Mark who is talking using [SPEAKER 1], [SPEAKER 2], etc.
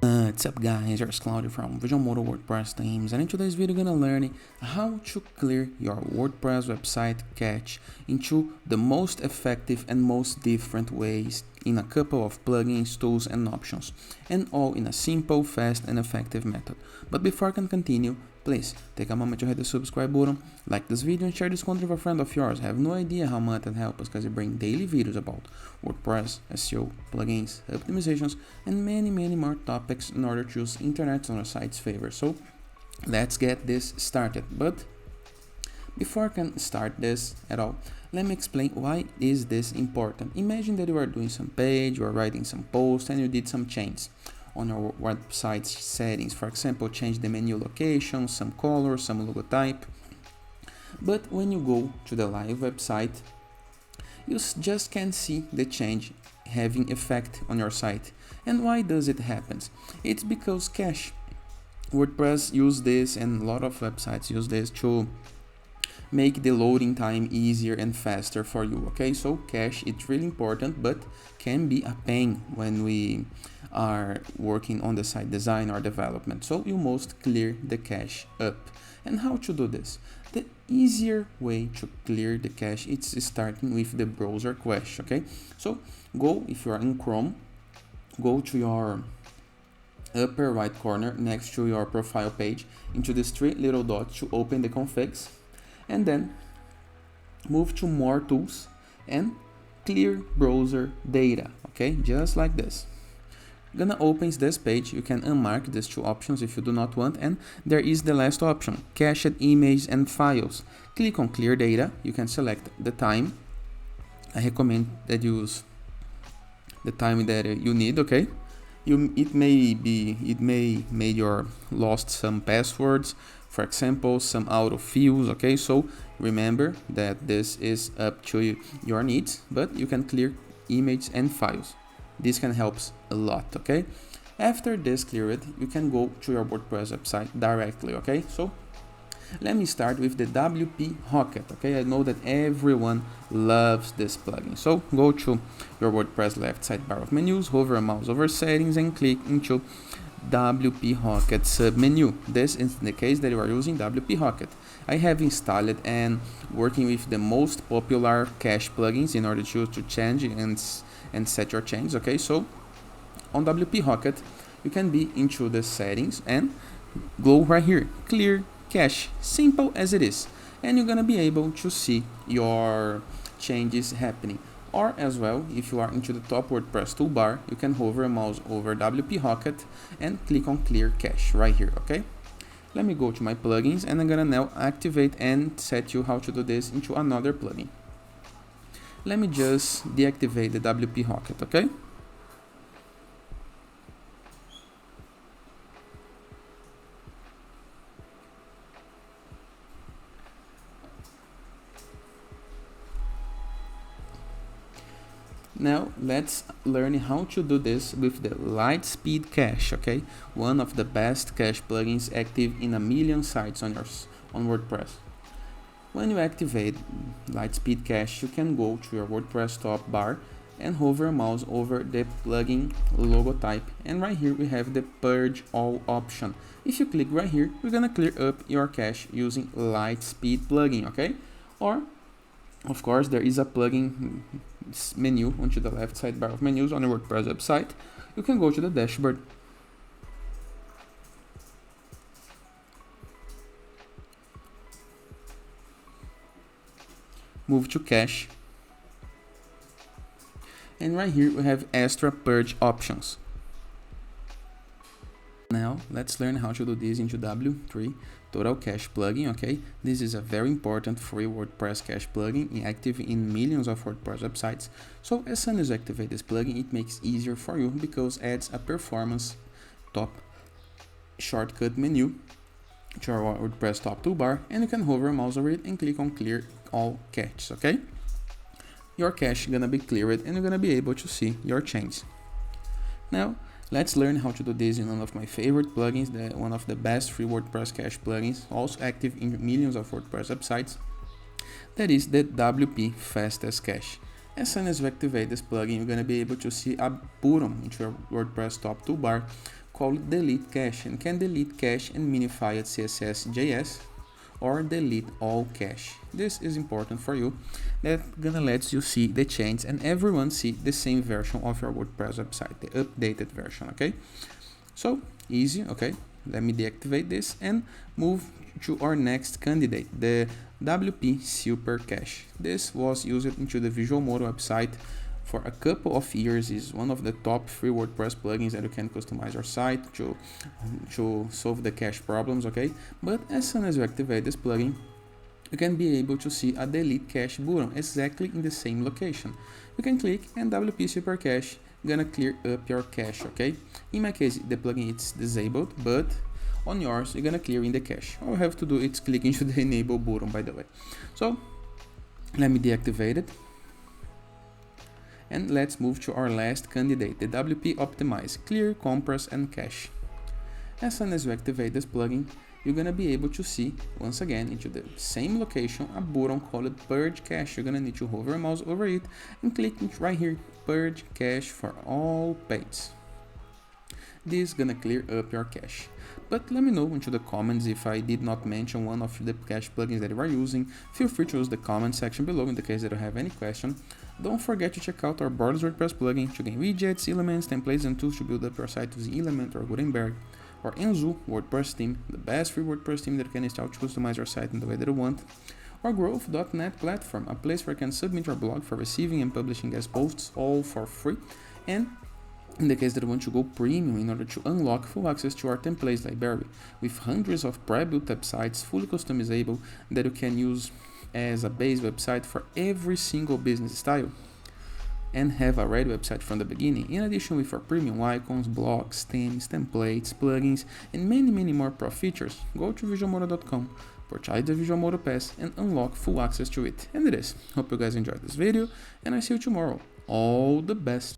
[SPEAKER 1] What's up guys, here's Claudio from Visualmodo WordPress Themes, and in today's video we're gonna learn how to clear your WordPress website cache into the most effective and most different ways in a couple of plugins, tools and options, and all in a simple, fast and effective method. But before I can continue, please take a moment to hit the subscribe button, like this video and share this content with a friend of yours. I have no idea how much that helps us because I bring daily videos about WordPress, SEO, plugins, optimizations and many more topics in order to use internet on our site's favor. So let's get this started. But before I can start this at all, let me explain why is this important. Imagine that you are doing some page, you are writing some post and you did some changes on your website settings. For example, change the menu location, some color, some logotype. But when you go to the live website, you just can't see the change having effect on your site. And why does it happen? It's because cache. WordPress use this and a lot of websites use this to make the loading time easier and faster for you. Okay, so cache, it's really important but can be a pain when we are working on the site design or development. So you must clear the cache up. And how to do this? The easier way to clear the cache is starting with the browser cache. Okay, so go, if you are in Chrome, go to your upper right corner next to your profile page into these three little dots to open the configs, and then move to more tools and clear browser data. Okay, just like this. Gonna open this page. You can unmark these two options if you do not want, and there is the last option, cached images and files. Click on clear data. You can select the time. I recommend that you use the time that you need. Okay, it may made your lost some passwords, for example, some autofills. Okay, so remember that this is up to your needs, but you can clear images and files. This can help a lot. Okay, after this cleared, you can go to your WordPress website directly. Okay, so let me start with the WP Rocket. Okay, I know that everyone loves this plugin. So go to your WordPress left sidebar of menus, hover a mouse over settings and click into WP Rocket submenu. This is the case that you are using WP Rocket. I have installed and working with the most popular cache plugins in order to change and set your changes. Okay, so on WP Rocket you can be into the settings and go right here, clear cache, simple as it is, and you're gonna be able to see your changes happening. Or as well, if you are into the top WordPress toolbar, you can hover a mouse over WP Rocket and click on clear cache right here. Okay, let me go to my plugins and I'm gonna now activate and set you how to do this into another plugin. Let me just deactivate the WP Rocket. Okay, now let's learn how to do this with the Lightspeed Cache. Okay, one of the best cache plugins active in 1 million sites on WordPress. When you activate Lightspeed Cache, you can go to your WordPress top bar and hover a mouse over the plugin logotype, and right here we have the purge all option. If you click right here, we're gonna clear up your cache using Lightspeed plugin. Okay, or of course there is a plugin menu onto the left sidebar of menus on your WordPress website. You can go to the dashboard, move to cache, and right here we have extra purge options. Now let's learn how to do this into W3 Total Cache plugin. Okay, this is a very important free WordPress cache plugin active in millions of WordPress websites. So as soon as you activate this plugin, it makes easier for you because it adds a performance top shortcut menu to our WordPress top toolbar, and you can hover a mouse over it and click on clear all caches. Okay, your cache is gonna be cleared and you're gonna be able to see your changes. Now let's learn how to do this in one of my favorite plugins, one of the best free WordPress cache plugins, also active in millions of WordPress websites. That is the WP Fastest Cache. As soon as you activate this plugin, you're going to be able to see a button into your WordPress top toolbar called delete cache, and can delete cache and minify it CSS.js or delete all cache. This is important for you. That gonna let you see the change and everyone see the same version of your WordPress website, the updated version, okay? So easy, okay? Let me deactivate this and move to our next candidate, the WP Super Cache. This was used into the Visualmodo website for a couple of years. Is one of the top free WordPress plugins that you can customize your site to solve the cache problems, okay? But as soon as you activate this plugin, you can be able to see a delete cache button exactly in the same location. You can click and WP Super Cache gonna clear up your cache, okay? In my case, the plugin is disabled, but on yours, you're gonna clear in the cache. All you have to do is click into the enable button, by the way. So let me deactivate it. And let's move to our last candidate, the WP Optimize, Clear, Compress, and Cache. As soon as you activate this plugin, you're gonna be able to see, once again, into the same location, a button called Purge Cache. You're gonna need to hover your mouse over it and click right here, Purge Cache for all pages. This is gonna clear up your cache. But let me know into the comments if I did not mention one of the cache plugins that you are using. Feel free to use the comment section below in the case that you have any question. Don't forget to check out our Borders WordPress plugin to gain widgets, elements, templates, and tools to build up your site using Element or Gutenberg. Or Enzo WordPress theme, the best free WordPress theme that you can install to customize your site in the way that you want. Or Growth.net platform, a place where you can submit your blog for receiving and publishing guest posts, all for free. And in the case that you want to go premium in order to unlock full access to our templates library with hundreds of pre-built websites fully customizable that you can use as a base website for every single business style and have a ready website from the beginning, in addition with our premium icons, blogs, themes, templates, plugins, and many more pro features, go to visualmodo.com, purchase the Visualmodo Pass, and unlock full access to it. And it is. Hope you guys enjoyed this video, and I see you tomorrow. All the best!